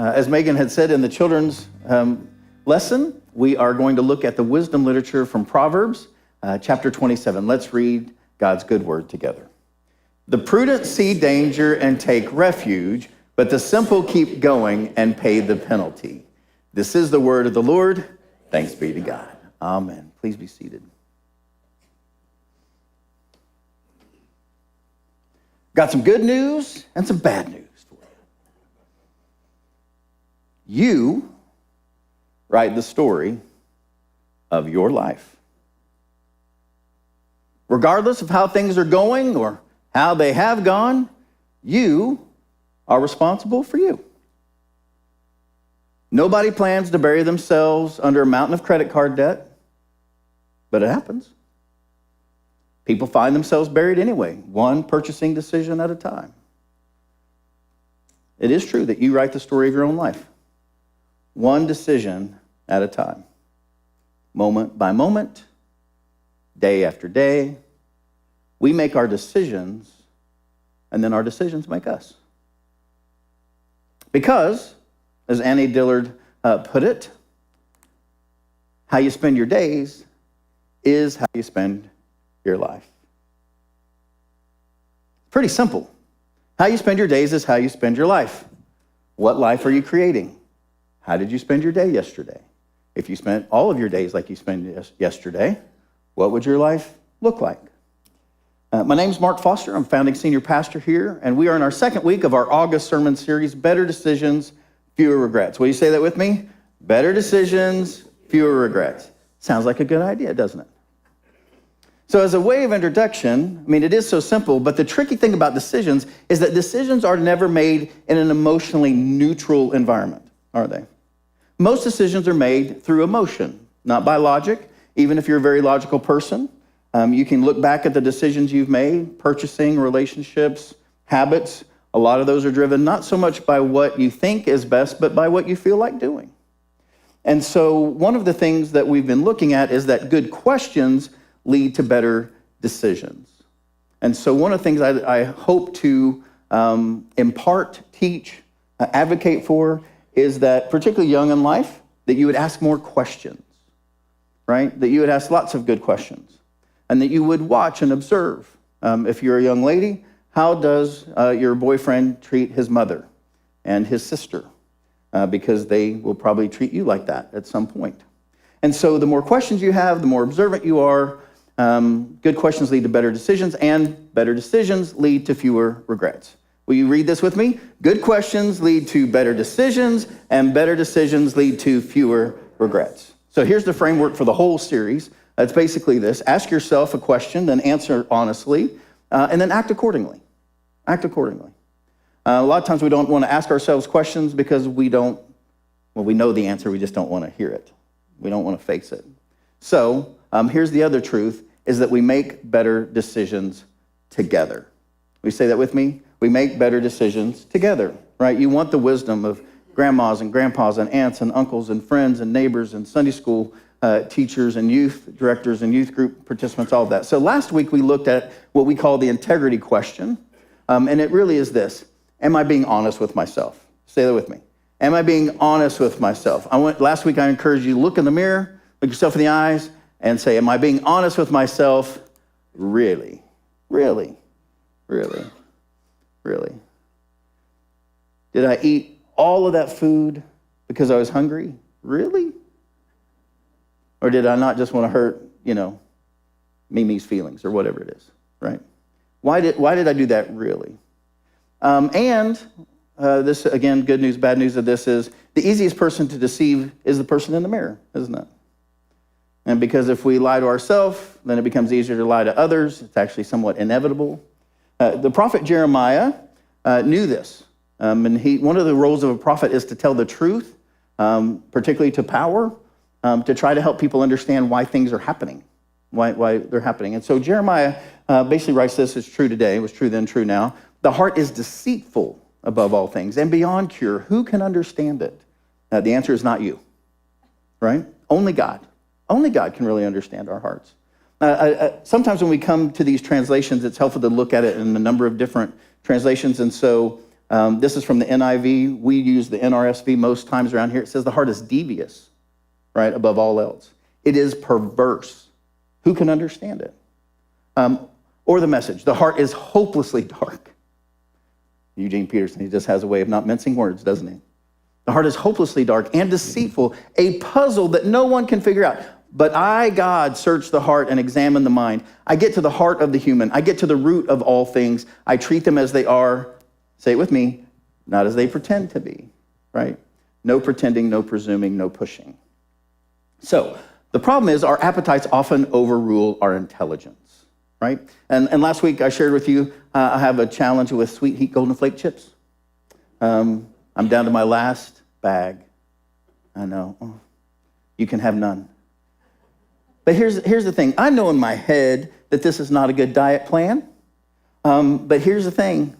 As Megan had said in the children's lesson, we are going to look at the wisdom literature from Proverbs, chapter 27. Let's read God's good word together. The prudent see danger and take refuge, but the simple keep going and pay the penalty. This is the word of the Lord. Thanks be to God. Amen. Please be seated. Got some good news and some bad news for you. You write the story of your life. Regardless of how things are going or how they have gone, you are responsible for you. Nobody plans to bury themselves under a mountain of credit card debt, but it happens. People find themselves buried anyway, one purchasing decision at a time. It is true that you write the story of your own life, one decision at a time, moment by moment, day after day. We make our decisions, and then our decisions make us. Because, as Annie Dillard put it, how you spend your days is how you spend your life. Pretty simple. How you spend your days is how you spend your life. What life are you creating? How did you spend your day yesterday? If you spent all of your days like you spent yesterday, what would your life look like? My name's Mark Foster. I'm founding senior pastor here, and we are in our second week of our August sermon series, Better Decisions, Fewer Regrets. Will you say that with me? Better decisions, fewer regrets. Sounds like a good idea, doesn't it? So as a way of introduction, it is so simple, but the tricky thing about decisions is that decisions are never made in an emotionally neutral environment, are they? Most decisions are made through emotion, not by logic. Even if you're a very logical person, you can look back at the decisions you've made, purchasing, relationships, habits. A lot of those are driven not so much by what you think is best, but by what you feel like doing. And so one of the things that we've been looking at is that good questions lead to better decisions. And so one of the things I hope to impart, teach, advocate for is that, particularly young in life, that you would ask more questions, right? That you would ask lots of good questions, and that you would watch and observe. If you're a young lady, how does your boyfriend treat his mother and his sister? Because they will probably treat you like that at some point. And so the more questions you have, the more observant you are. Good questions lead to better decisions, and better decisions lead to fewer regrets. Will you read this with me? Good questions lead to better decisions, and better decisions lead to fewer regrets. So here's the framework for the whole series. It's basically this. Ask yourself a question, then answer honestly, and then act accordingly. Act accordingly. A lot of times we don't want to ask ourselves questions because we know the answer, we just don't want to hear it. We don't want to face it. So here's the other truth, is that we make better decisions together. Will you say that with me? We make better decisions together, right? You want the wisdom of grandmas and grandpas and aunts and uncles and friends and neighbors and Sunday school teachers and youth directors and youth group participants, all of that. So last week we looked at what we call the integrity question, and it really is this. Am I being honest with myself? Say that with me. Am I being honest with myself? Last week I encouraged you to look in the mirror, look yourself in the eyes, and say, am I being honest with myself? Really? Really? Really? Really? Did I eat all of that food because I was hungry? Really? Or did I not just want to hurt, Mimi's feelings or whatever it is, right? Why did I do that really? This, again, good news, bad news of this is the easiest person to deceive is the person in the mirror, isn't it? And because if we lie to ourselves, then it becomes easier to lie to others. It's actually somewhat inevitable. The prophet Jeremiah knew this. And one of the roles of a prophet is to tell the truth, particularly to power, to try to help people understand why things are happening, why they're happening. And so Jeremiah basically writes this, it's true today, it was true then, true now. The heart is deceitful above all things and beyond cure. Who can understand it? The answer is not you, right? Only God. Only God can really understand our hearts. Sometimes when we come to these translations, it's helpful to look at it in a number of different translations. And so This is from the NIV. We use the NRSV most times around here. It says the heart is devious, right, above all else. It is perverse. Who can understand it? Or the Message, the heart is hopelessly dark. Eugene Peterson, he just has a way of not mincing words, doesn't he? The heart is hopelessly dark and deceitful, a puzzle that no one can figure out. But I, God, search the heart and examine the mind. I get to the heart of the human. I get to the root of all things. I treat them as they are, say it with me, not as they pretend to be, right? No pretending, no presuming, no pushing. So the problem is our appetites often overrule our intelligence, right? And last week I shared with you, I have a challenge with Sweet Heat Golden Flake chips. I'm down to my last bag. I know. Oh, you can have none. But here's the thing. I know in my head that this is not a good diet plan. But here's the thing.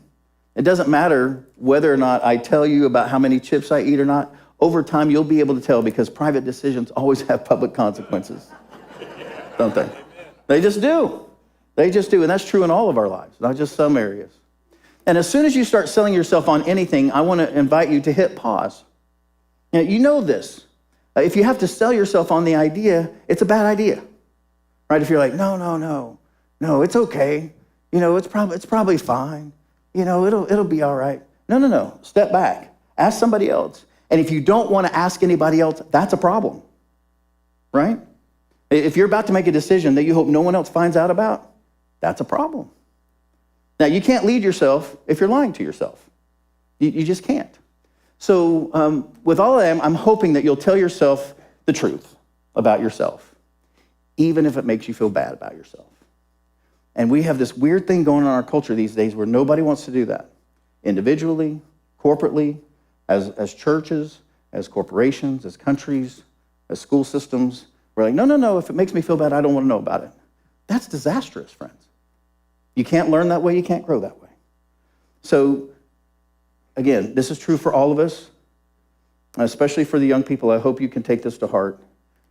It doesn't matter whether or not I tell you about how many chips I eat or not. Over time, you'll be able to tell because private decisions always have public consequences. Don't they? They just do. They just do. And that's true in all of our lives, not just some areas. And as soon as you start selling yourself on anything, I want to invite you to hit pause. Now, you know this. If you have to sell yourself on the idea, it's a bad idea, right? If you're like, no, it's okay. It's probably fine. It'll be all right. No. Step back. Ask somebody else. And if you don't want to ask anybody else, that's a problem, right? If you're about to make a decision that you hope no one else finds out about, that's a problem. Now, you can't lead yourself if you're lying to yourself. You just can't. So with all of that, I'm hoping that you'll tell yourself the truth about yourself, even if it makes you feel bad about yourself. And we have this weird thing going on in our culture these days where nobody wants to do that. Individually, corporately, as churches, as corporations, as countries, as school systems. We're like, no, if it makes me feel bad, I don't want to know about it. That's disastrous, friends. You can't learn that way, you can't grow that way. So, again, this is true for all of us, especially for the young people. I hope you can take this to heart.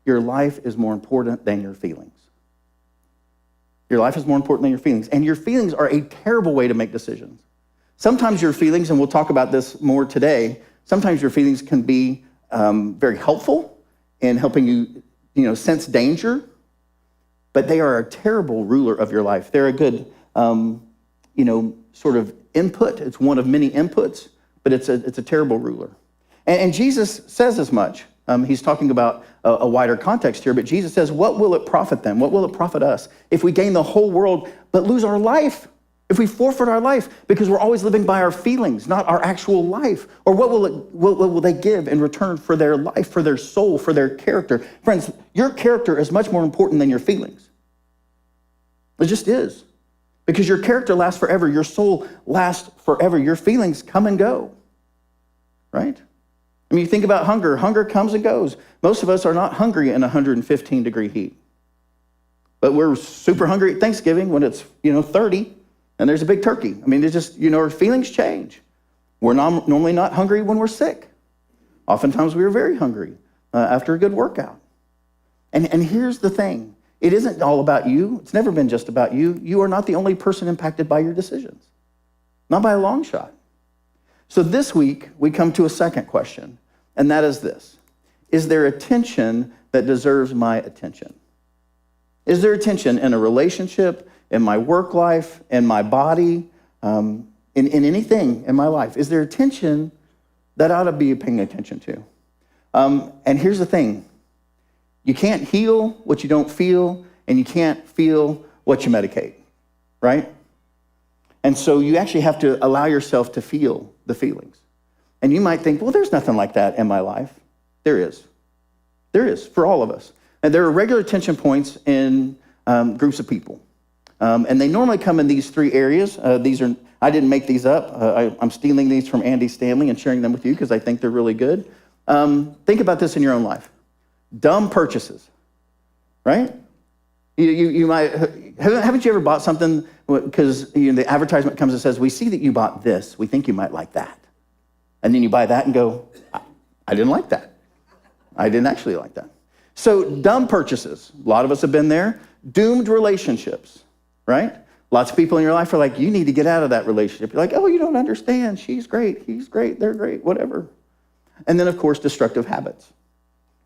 Your life is more important than your feelings. Your life is more important than your feelings. And your feelings are a terrible way to make decisions. Sometimes your feelings, and we'll talk about this more today, sometimes your feelings can be very helpful in helping you, sense danger, but they are a terrible ruler of your life. They're a good, sort of input. It's one of many inputs, but it's a terrible ruler. And Jesus says as much. He's talking about a wider context here, but Jesus says, what will it profit them? What will it profit us if we gain the whole world but lose our life? If we forfeit our life because we're always living by our feelings, not our actual life? Or what will they give in return for their life, for their soul, for their character? Friends, your character is much more important than your feelings. It just is. Because your character lasts forever. Your soul lasts forever. Your feelings come and go, right? I mean, you think about hunger. Hunger comes and goes. Most of us are not hungry in 115-degree heat. But we're super hungry at Thanksgiving when it's, 30 and there's a big turkey. I mean, it's just, our feelings change. We're normally not hungry when we're sick. Oftentimes we are very hungry after a good workout. And here's the thing. It isn't all about you. It's never been just about you. You are not the only person impacted by your decisions. Not by a long shot. So this week, we come to a second question, and that is this. Is there a tension that deserves my attention? Is there a tension in a relationship, in my work life, in my body, in anything in my life? Is there a tension that I ought to be paying attention to? And here's the thing. You can't heal what you don't feel, and you can't feel what you medicate, right? And so you actually have to allow yourself to feel the feelings. And you might think, well, there's nothing like that in my life. There is. There is, for all of us. And there are regular tension points in groups of people. And they normally come in these three areas. I didn't make these up. I'm stealing these from Andy Stanley and sharing them with you because I think they're really good. Think about this in your own life. Dumb purchases, right? You might, haven't you ever bought something because the advertisement comes and says, we see that you bought this. We think you might like that. And then you buy that and go, I didn't like that. I didn't actually like that. So dumb purchases. A lot of us have been there. Doomed relationships, right? Lots of people in your life are like, you need to get out of that relationship. You're like, oh, you don't understand. She's great. He's great. They're great. Whatever. And then, of course, destructive habits.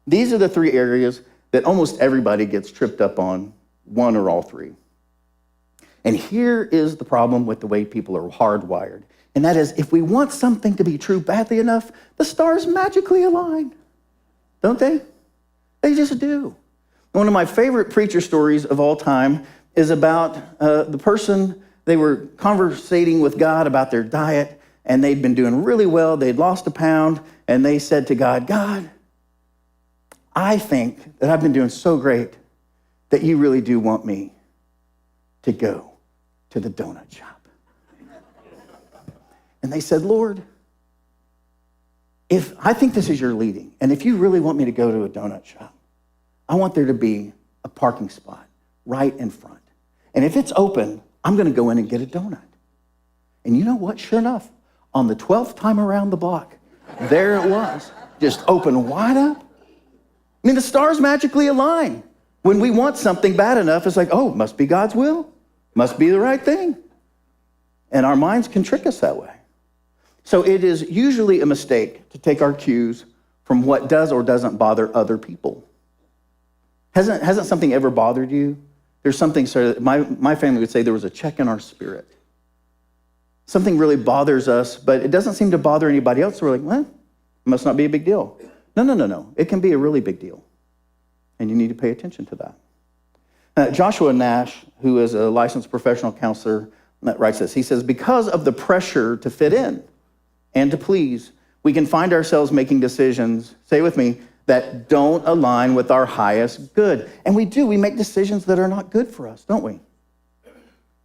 These are the three areas that almost everybody gets tripped up on, one or all three. And here is the problem with the way people are hardwired. And that is, if we want something to be true badly enough, the stars magically align. Don't they? They just do. One of my favorite preacher stories of all time is about the person, they were conversating with God about their diet, and they'd been doing really well. They'd lost a pound, and they said to God, God, I think that I've been doing so great that you really do want me to go to the donut shop. And they said, Lord, if I think this is your leading, and if you really want me to go to a donut shop, I want there to be a parking spot right in front. And if it's open, I'm going to go in and get a donut. And you know what? Sure enough, on the 12th time around the block, there it was, just open wide up. I mean, the stars magically align. When we want something bad enough, it's like, oh, must be God's will. Must be the right thing. And our minds can trick us that way. So it is usually a mistake to take our cues from what does or doesn't bother other people. Hasn't something ever bothered you? There's something, so my family would say there was a check in our spirit. Something really bothers us, but it doesn't seem to bother anybody else. So we're like, well, it must not be a big deal. No. It can be a really big deal. And you need to pay attention to that. Joshua Nash, who is a licensed professional counselor, writes this. He says, because of the pressure to fit in and to please, we can find ourselves making decisions, say with me, that don't align with our highest good. And we do. We make decisions that are not good for us, don't we?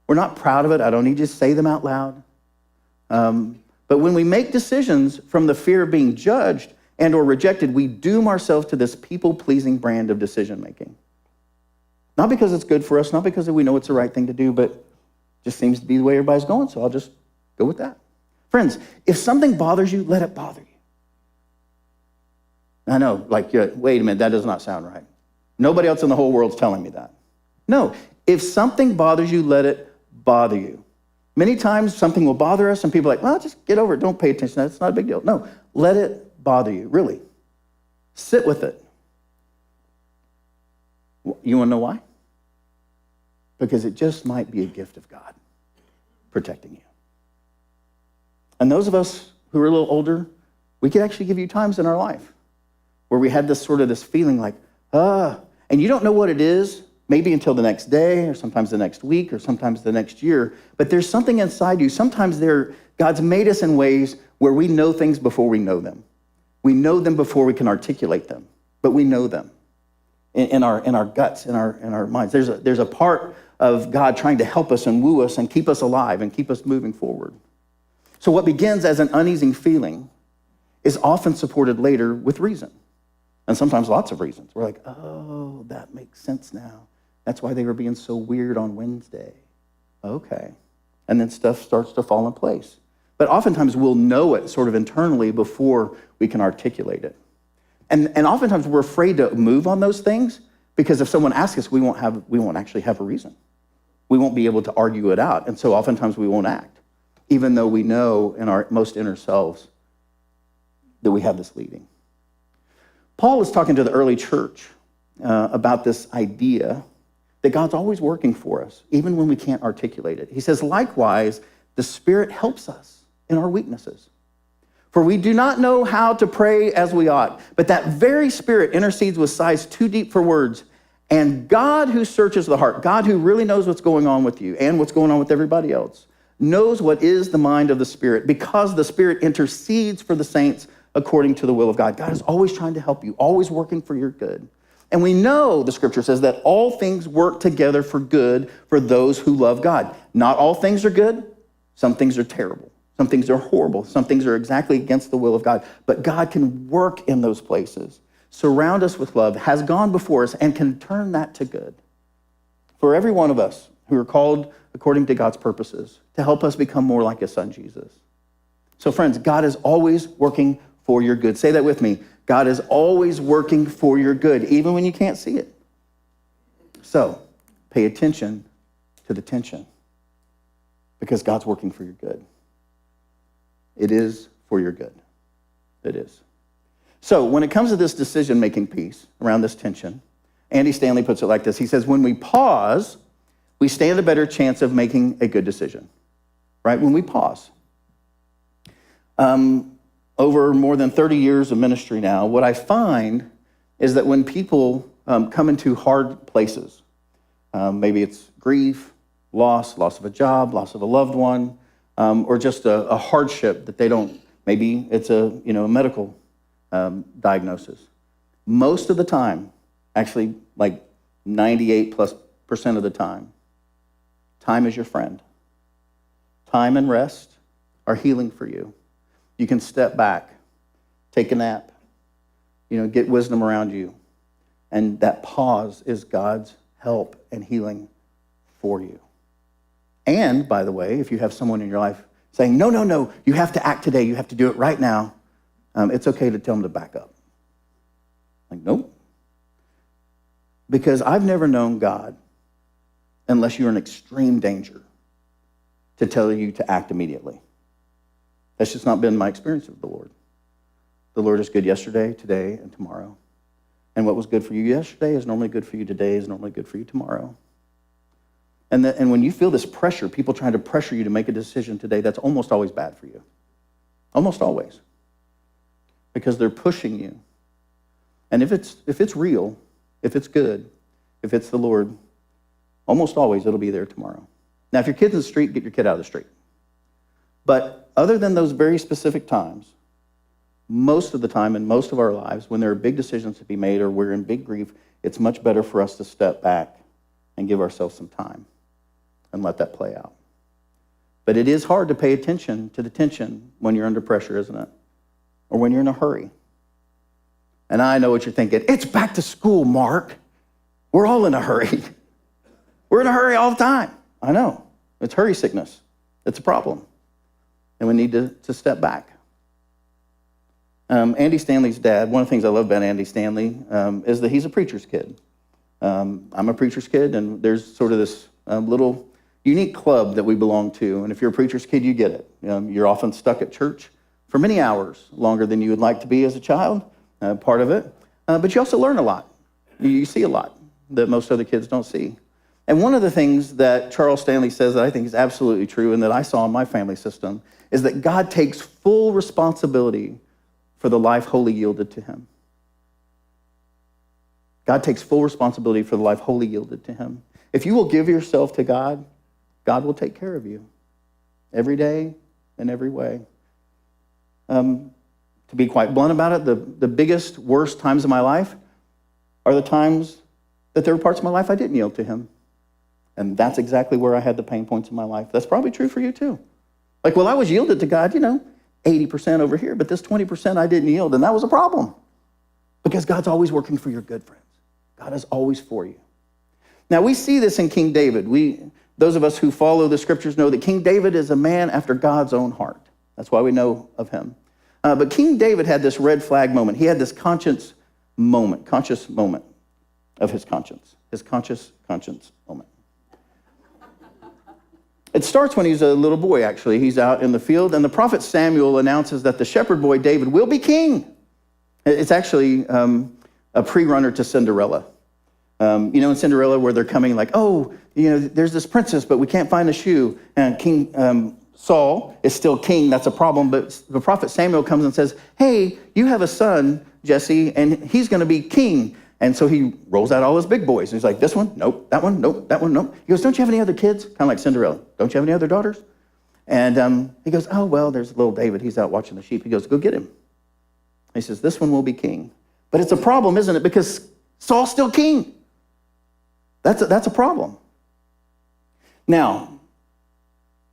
We're not proud of it. I don't need to say them out loud. But when we make decisions from the fear of being judged and or rejected, we doom ourselves to this people-pleasing brand of decision-making. Not because it's good for us, not because we know it's the right thing to do, but just seems to be the way everybody's going, so I'll just go with that. Friends, if something bothers you, let it bother you. I know, like, wait a minute, that does not sound right. Nobody else in the whole world's telling me that. No, if something bothers you, let it bother you. Many times something will bother us and people are like, well, just get over it. Don't pay attention. That's not a big deal. No, let it bother you, really. Sit with it. You want to know why? Because it just might be a gift of God protecting you. And those of us who are a little older, we could actually give you times in our life where we had this feeling like, and you don't know what it is, maybe until the next day, or sometimes the next week, or sometimes the next year, but there's something inside you. Sometimes God's made us in ways where we know things before we know them. We know them before we can articulate them, but we know them in our guts, in our minds. There's a part of God trying to help us and woo us and keep us alive and keep us moving forward. So what begins as an uneasy feeling is often supported later with reason. And sometimes lots of reasons. We're like, oh, that makes sense now. That's why they were being so weird on Wednesday. Okay. And then stuff starts to fall in place. But oftentimes we'll know it sort of internally before we can articulate it. And oftentimes we're afraid to move on those things because if someone asks us, we won't actually have a reason. We won't be able to argue it out. And so oftentimes we won't act, even though we know in our most inner selves that we have this leading. Paul was talking to the early church about this idea that God's always working for us, even when we can't articulate it. He says, likewise, the Spirit helps us in our weaknesses. For we do not know how to pray as we ought, but that very Spirit intercedes with sighs too deep for words. And God who searches the heart, God who really knows what's going on with you and what's going on with everybody else, knows what is the mind of the Spirit, because the Spirit intercedes for the saints according to the will of God. God is always trying to help you, always working for your good. And we know, the scripture says, that all things work together for good for those who love God. Not all things are good. Some things are terrible. Some things are horrible. Some things are exactly against the will of God. But God can work in those places, surround us with love, has gone before us, and can turn that to good. For every one of us who are called according to God's purposes to help us become more like his son, Jesus. So friends, God is always working for your good. Say that with me. God is always working for your good, even when you can't see it. So, pay attention to the tension. because God's working for your good. It is for your good. It is. So when it comes to this decision-making piece around this tension, Andy Stanley puts it like this. He says, when we pause, we stand a better chance of making a good decision, right? When we pause. Over more than 30 years of ministry now, what I find is that when people come into hard places, maybe it's grief, loss of a job, loss of a loved one, or just a hardship that they don't, maybe it's a medical diagnosis. Most of the time, actually like 98+% of the time is your friend. Time and rest are healing for you. You can step back, take a nap, get wisdom around you. And that pause is God's help and healing for you. And, by the way, if you have someone in your life saying, no, you have to act today, you have to do it right now, it's okay to tell them to back up. Like, nope. Because I've never known God, unless you're in extreme danger, to tell you to act immediately. That's just not been my experience with the Lord. The Lord is good yesterday, today, and tomorrow. And what was good for you yesterday is normally good for you today, is normally good for you tomorrow. And when you feel this pressure, people trying to pressure you to make a decision today, that's almost always bad for you. Almost always. Because they're pushing you. And if it's real, if it's good, if it's the Lord, almost always it'll be there tomorrow. Now, if your kid's in the street, get your kid out of the street. But other than those very specific times, most of the time in most of our lives, when there are big decisions to be made or we're in big grief, it's much better for us to step back and give ourselves some time and let that play out. But it is hard to pay attention to the tension when you're under pressure, isn't it? Or when you're in a hurry. And I know what you're thinking. It's back to school, Mark. We're all in a hurry. We're in a hurry all the time. I know. It's hurry sickness. It's a problem. And we need to step back. Andy Stanley's dad, one of the things I love about Andy Stanley is that he's a preacher's kid. I'm a preacher's kid, and there's sort of this little unique club that we belong to. And if you're a preacher's kid, you get it. You're often stuck at church for many hours, longer than you would like to be as a child, part of it. But you also learn a lot. You see a lot that most other kids don't see. And one of the things that Charles Stanley says that I think is absolutely true and that I saw in my family system is that God takes full responsibility for the life wholly yielded to him. God takes full responsibility for the life wholly yielded to him. If you will give yourself to God, God will take care of you every day in every way. To be quite blunt about it, the biggest, worst times of my life are the times that there were parts of my life I didn't yield to him. And that's exactly where I had the pain points in my life. That's probably true for you too. Like, well, I was yielded to God, 80% over here, but this 20% I didn't yield, and that was a problem. Because God's always working for your good, friends. God is always for you. Now, we see this in King David. Those of us who follow the scriptures know that King David is a man after God's own heart. That's why we know of him. But King David had this red flag moment. He had this conscious moment of his conscience conscience moment. It starts when he's a little boy, actually. He's out in the field, and the prophet Samuel announces that the shepherd boy David will be king. It's actually a pre-runner to Cinderella. In Cinderella where they're coming like, there's this princess, but we can't find the shoe. And King Saul is still king. That's a problem. But the prophet Samuel comes and says, hey, you have a son, Jesse, and he's going to be king. And so he rolls out all his big boys. And he's like, this one, nope. That one, nope. That one, nope. He goes, don't you have any other kids? Kind of like Cinderella. Don't you have any other daughters? And he goes, oh, well, there's little David. He's out watching the sheep. He goes, go get him. He says, this one will be king. But it's a problem, isn't it? Because Saul's still king. That's a problem. Now,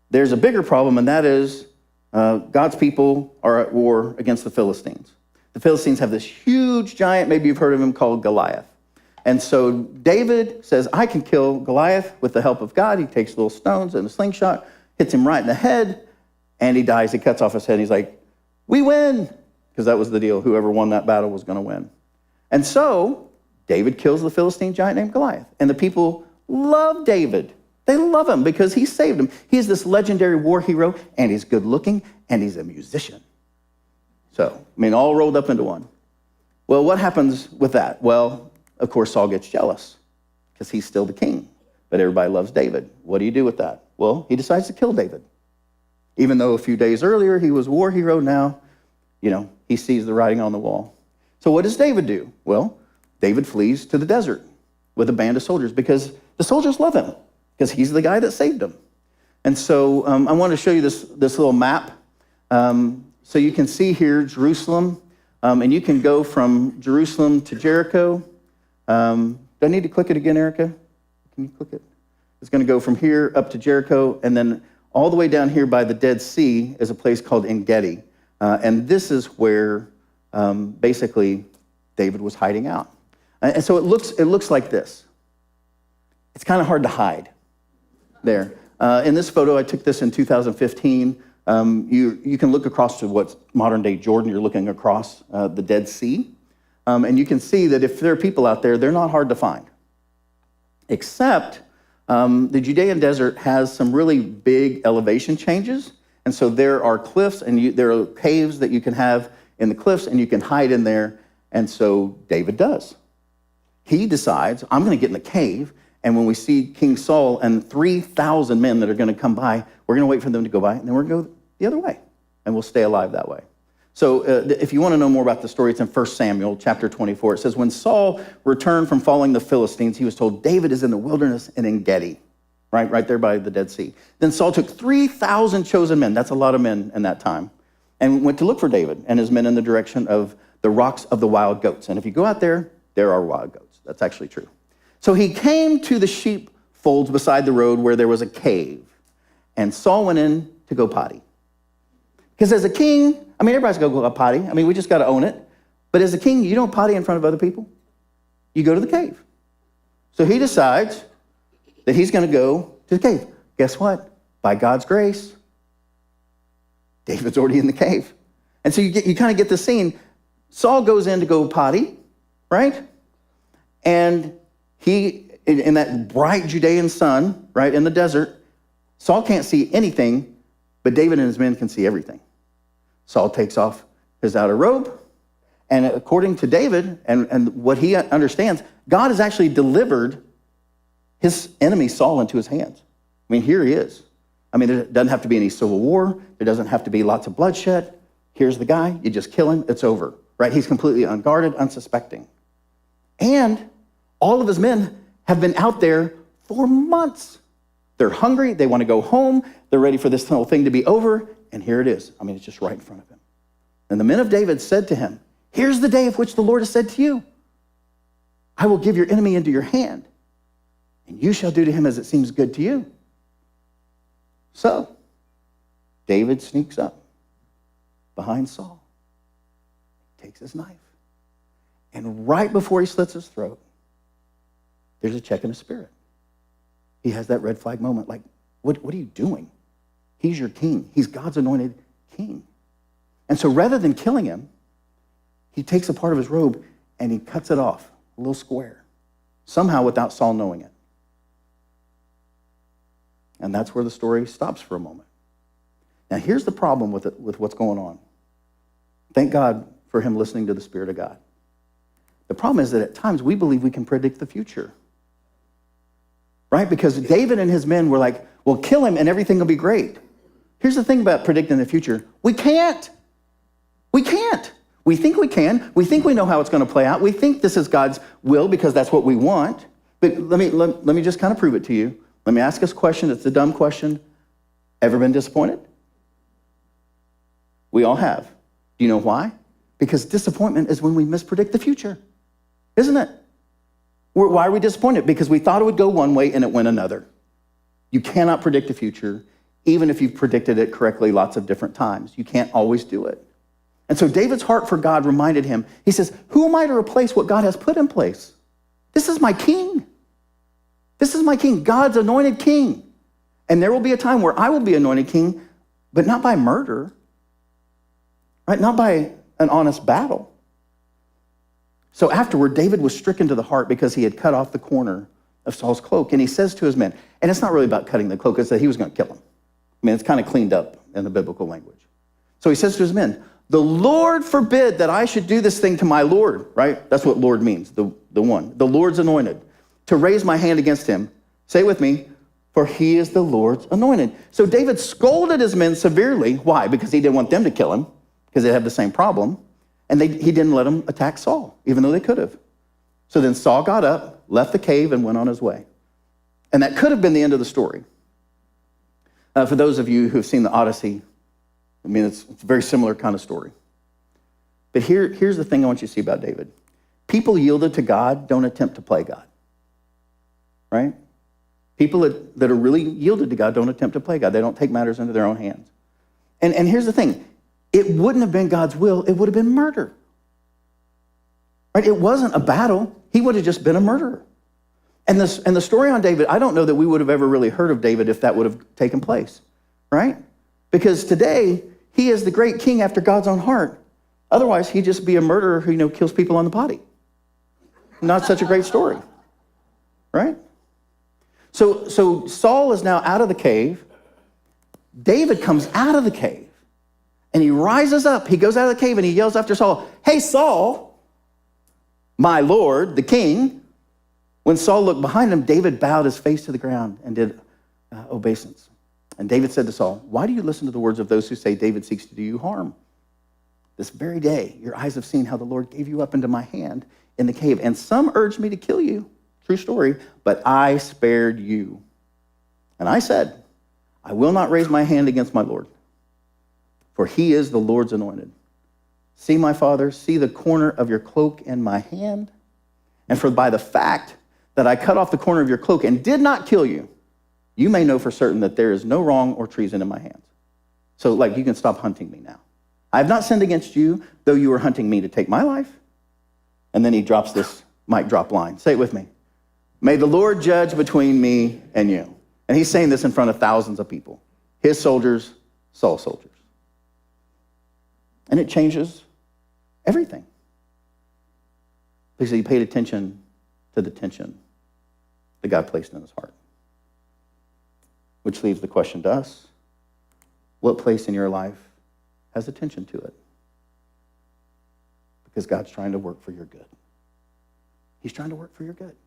there's a bigger problem, and that is God's people are at war against the Philistines. The Philistines have this huge giant, maybe you've heard of him, called Goliath. And so David says, I can kill Goliath with the help of God. He takes little stones and a slingshot, hits him right in the head, and he dies. He cuts off his head. He's like, we win, because that was the deal. Whoever won that battle was going to win. And so David kills the Philistine giant named Goliath. And the people love David. They love him because he saved them. He's this legendary war hero, and he's good looking, and he's a musician. So, all rolled up into one. Well, what happens with that? Well, of course, Saul gets jealous because he's still the king, but everybody loves David. What do you do with that? Well, he decides to kill David. Even though a few days earlier he was a war hero, now, he sees the writing on the wall. So what does David do? Well, David flees to the desert with a band of soldiers because the soldiers love him because he's the guy that saved them. And so I want to show you this little map. So you can see here Jerusalem, and you can go from Jerusalem to Jericho. Do I need to click it again, Erica? Can you click it? It's going to go from here up to Jericho, and then all the way down here by the Dead Sea is a place called En-Gedi. And this is where basically David was hiding out. And so it looks like this. It's kind of hard to hide there. In this photo, I took this in 2015. You can look across to what's modern-day Jordan. You're looking across the Dead Sea. And you can see that if there are people out there, they're not hard to find. Except the Judean desert has some really big elevation changes. And so there are cliffs and there are caves that you can have in the cliffs, and you can hide in there. And so David does. He decides, I'm going to get in the cave, and when we see King Saul and 3,000 men that are going to come by, we're going to wait for them to go by, and then we're going to go the other way, and we'll stay alive that way. So if you want to know more about the story, it's in 1 Samuel chapter 24. It says, when Saul returned from following the Philistines, he was told, David is in the wilderness in En-Gedi, right there by the Dead Sea. Then Saul took 3,000 chosen men, that's a lot of men in that time, and went to look for David and his men in the direction of the rocks of the wild goats. And if you go out there, there are wild goats. That's actually true. So he came to the sheep folds beside the road where there was a cave, and Saul went in to go potty. Because as a king, everybody's got to go potty. We just got to own it. But as a king, you don't potty in front of other people. You go to the cave. So he decides that he's going to go to the cave. Guess what? By God's grace, David's already in the cave. And so you kind of get the scene. Saul goes in to go potty, right? And he, in that bright Judean sun, right, in the desert, Saul can't see anything, but David and his men can see everything. Saul takes off his outer robe, and according to David and what he understands, God has actually delivered his enemy Saul into his hands. Here he is. There doesn't have to be any civil war. There doesn't have to be lots of bloodshed. Here's the guy. You just kill him. It's over, right? He's completely unguarded, unsuspecting. And all of his men have been out there for months. They're hungry. They want to go home. They're ready for this whole thing to be over. And here it is. It's just right in front of him. And the men of David said to him, here's the day of which the Lord has said to you, I will give your enemy into your hand, and you shall do to him as it seems good to you. So David sneaks up behind Saul, takes his knife, and right before he slits his throat, there's a check in his spirit. He has that red flag moment, like, what are you doing? He's your king. He's God's anointed king. And so rather than killing him, he takes a part of his robe and he cuts it off, a little square, somehow without Saul knowing it. And that's where the story stops for a moment. Now here's the problem with what's going on. Thank God for him listening to the Spirit of God. The problem is that at times we believe we can predict the future. Right? Because David and his men were like, well, kill him and everything will be great. Here's the thing about predicting the future. We can't. We can't. We think we can. We think we know how it's going to play out. We think this is God's will because that's what we want. But let me just kind of prove it to you. Let me ask us a question. It's a dumb question. Ever been disappointed? We all have. Do you know why? Because disappointment is when we mispredict the future, isn't it? Why are we disappointed? Because we thought it would go one way and it went another. You cannot predict the future, even if you've predicted it correctly lots of different times. You can't always do it. And so David's heart for God reminded him, he says, who am I to replace what God has put in place? This is my king. This is my king, God's anointed king. And there will be a time where I will be anointed king, but not by murder, right? Not by an honest battle. So afterward, David was stricken to the heart because he had cut off the corner of Saul's cloak, and he says to his men, and it's not really about cutting the cloak, it's that he was going to kill him. I mean, it's kind of cleaned up in the biblical language. So he says to his men, the Lord forbid that I should do this thing to my Lord, right? That's what Lord means, the one, the Lord's anointed, to raise my hand against him. Say it with me, for he is the Lord's anointed. So David scolded his men severely. Why? Because he didn't want them to kill him, because they have the same problem. And he didn't let them attack Saul, even though they could have. So then Saul got up, left the cave, and went on his way. And that could have been the end of the story. For those of you who have seen the Odyssey, I mean, it's a very similar kind of story. But here's the thing I want you to see about David. People yielded to God don't attempt to play God, right? People that are really yielded to God don't attempt to play God. They don't take matters into their own hands. And here's the thing. It wouldn't have been God's will. It would have been murder. Right? It wasn't a battle. He would have just been a murderer. And the story on David, I don't know that we would have ever really heard of David if that would have taken place, right? Because today, he is the great king after God's own heart. Otherwise, he'd just be a murderer who, kills people on the potty. Not such a great story, right? So Saul is now out of the cave. David comes out of the cave, and he rises up. He goes out of the cave, and he yells after Saul, hey, Saul, my Lord, the king. When Saul looked behind him, David bowed his face to the ground and did obeisance. And David said to Saul, why do you listen to the words of those who say David seeks to do you harm? This very day, your eyes have seen how the Lord gave you up into my hand in the cave, and some urged me to kill you. True story, but I spared you. And I said, I will not raise my hand against my Lord, for he is the Lord's anointed. See, my father, see the corner of your cloak in my hand, and for by the fact that I cut off the corner of your cloak and did not kill you, you may know for certain that there is no wrong or treason in my hands. So, you can stop hunting me now. I have not sinned against you, though you were hunting me to take my life. And then he drops this mic drop line. Say it with me. May the Lord judge between me and you. And he's saying this in front of thousands of people. His soldiers, Saul's soldiers. And it changes everything. Because he paid attention to the tension that God placed in his heart. Which leaves the question to us, what place in your life has attention to it? Because God's trying to work for your good. He's trying to work for your good.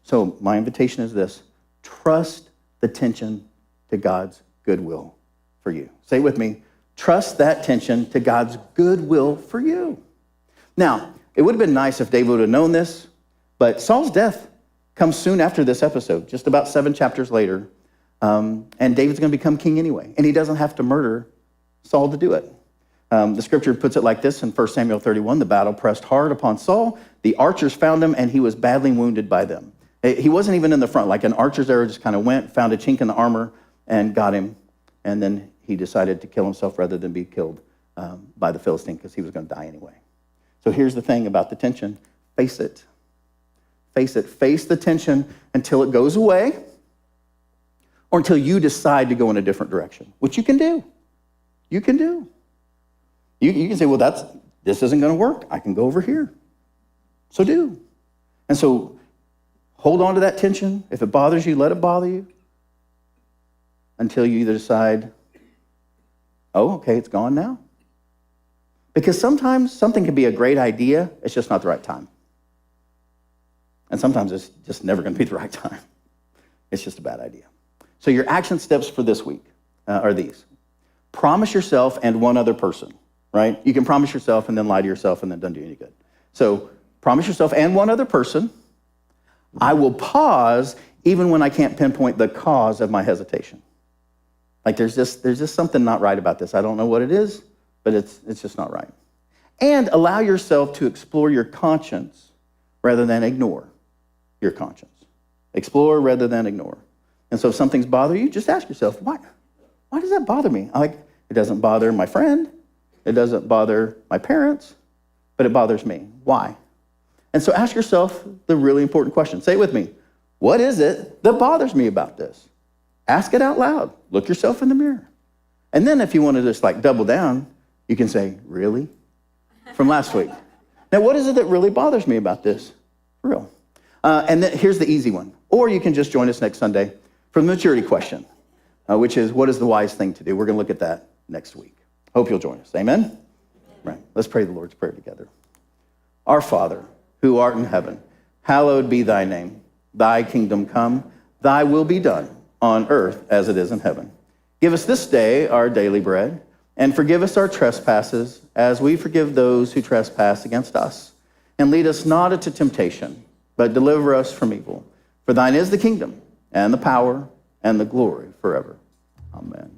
So my invitation is this, trust the tension to God's goodwill for you. Say it with me, trust that tension to God's goodwill for you. Now, it would have been nice if David would have known this, but Saul's death comes soon after this episode, just about 7 chapters later. And David's going to become king anyway. And he doesn't have to murder Saul to do it. The scripture puts it like this in 1 Samuel 31, the battle pressed hard upon Saul. The archers found him, and he was badly wounded by them. He wasn't even in the front. Like an archer's arrow just kind of went, found a chink in the armor, and got him. And then he decided to kill himself rather than be killed by the Philistine because he was going to die anyway. So here's the thing about the tension. Face it. Face it. Face the tension until it goes away or until you decide to go in a different direction, which you can do. You can do. You can say, well, this isn't going to work. I can go over here. So do. And so hold on to that tension. If it bothers you, let it bother you until you either decide, oh, okay, it's gone now. Because sometimes something can be a great idea, it's just not the right time. And sometimes it's just never going to be the right time. It's just a bad idea. So your action steps for this week are these. Promise yourself and one other person, right? You can promise yourself and then lie to yourself and then doesn't do you any good. So promise yourself and one other person, I will pause even when I can't pinpoint the cause of my hesitation. Like there's just something not right about this. I don't know what it is, but it's just not right. And allow yourself to explore your conscience rather than ignore your conscience. Explore rather than ignore. And so if something's bothering you, just ask yourself, why does that bother me? It doesn't bother my friend. It doesn't bother my parents, but it bothers me. Why? And so ask yourself the really important question. Say it with me. What is it that bothers me about this? Ask it out loud. Look yourself in the mirror. And then if you want to just double down, you can say, really? From last week. Now, what is it that really bothers me about this? For real. And then here's the easy one. Or you can just join us next Sunday for the maturity question, which is, what is the wise thing to do? We're going to look at that next week. Hope you'll join us. Amen? Right. Let's pray the Lord's Prayer together. Our Father, who art in heaven, hallowed be thy name. Thy kingdom come, thy will be done on earth as it is in heaven. Give us this day our daily bread, and forgive us our trespasses as we forgive those who trespass against us. And lead us not into temptation, but deliver us from evil. For thine is the kingdom, and the power, and the glory forever. Amen.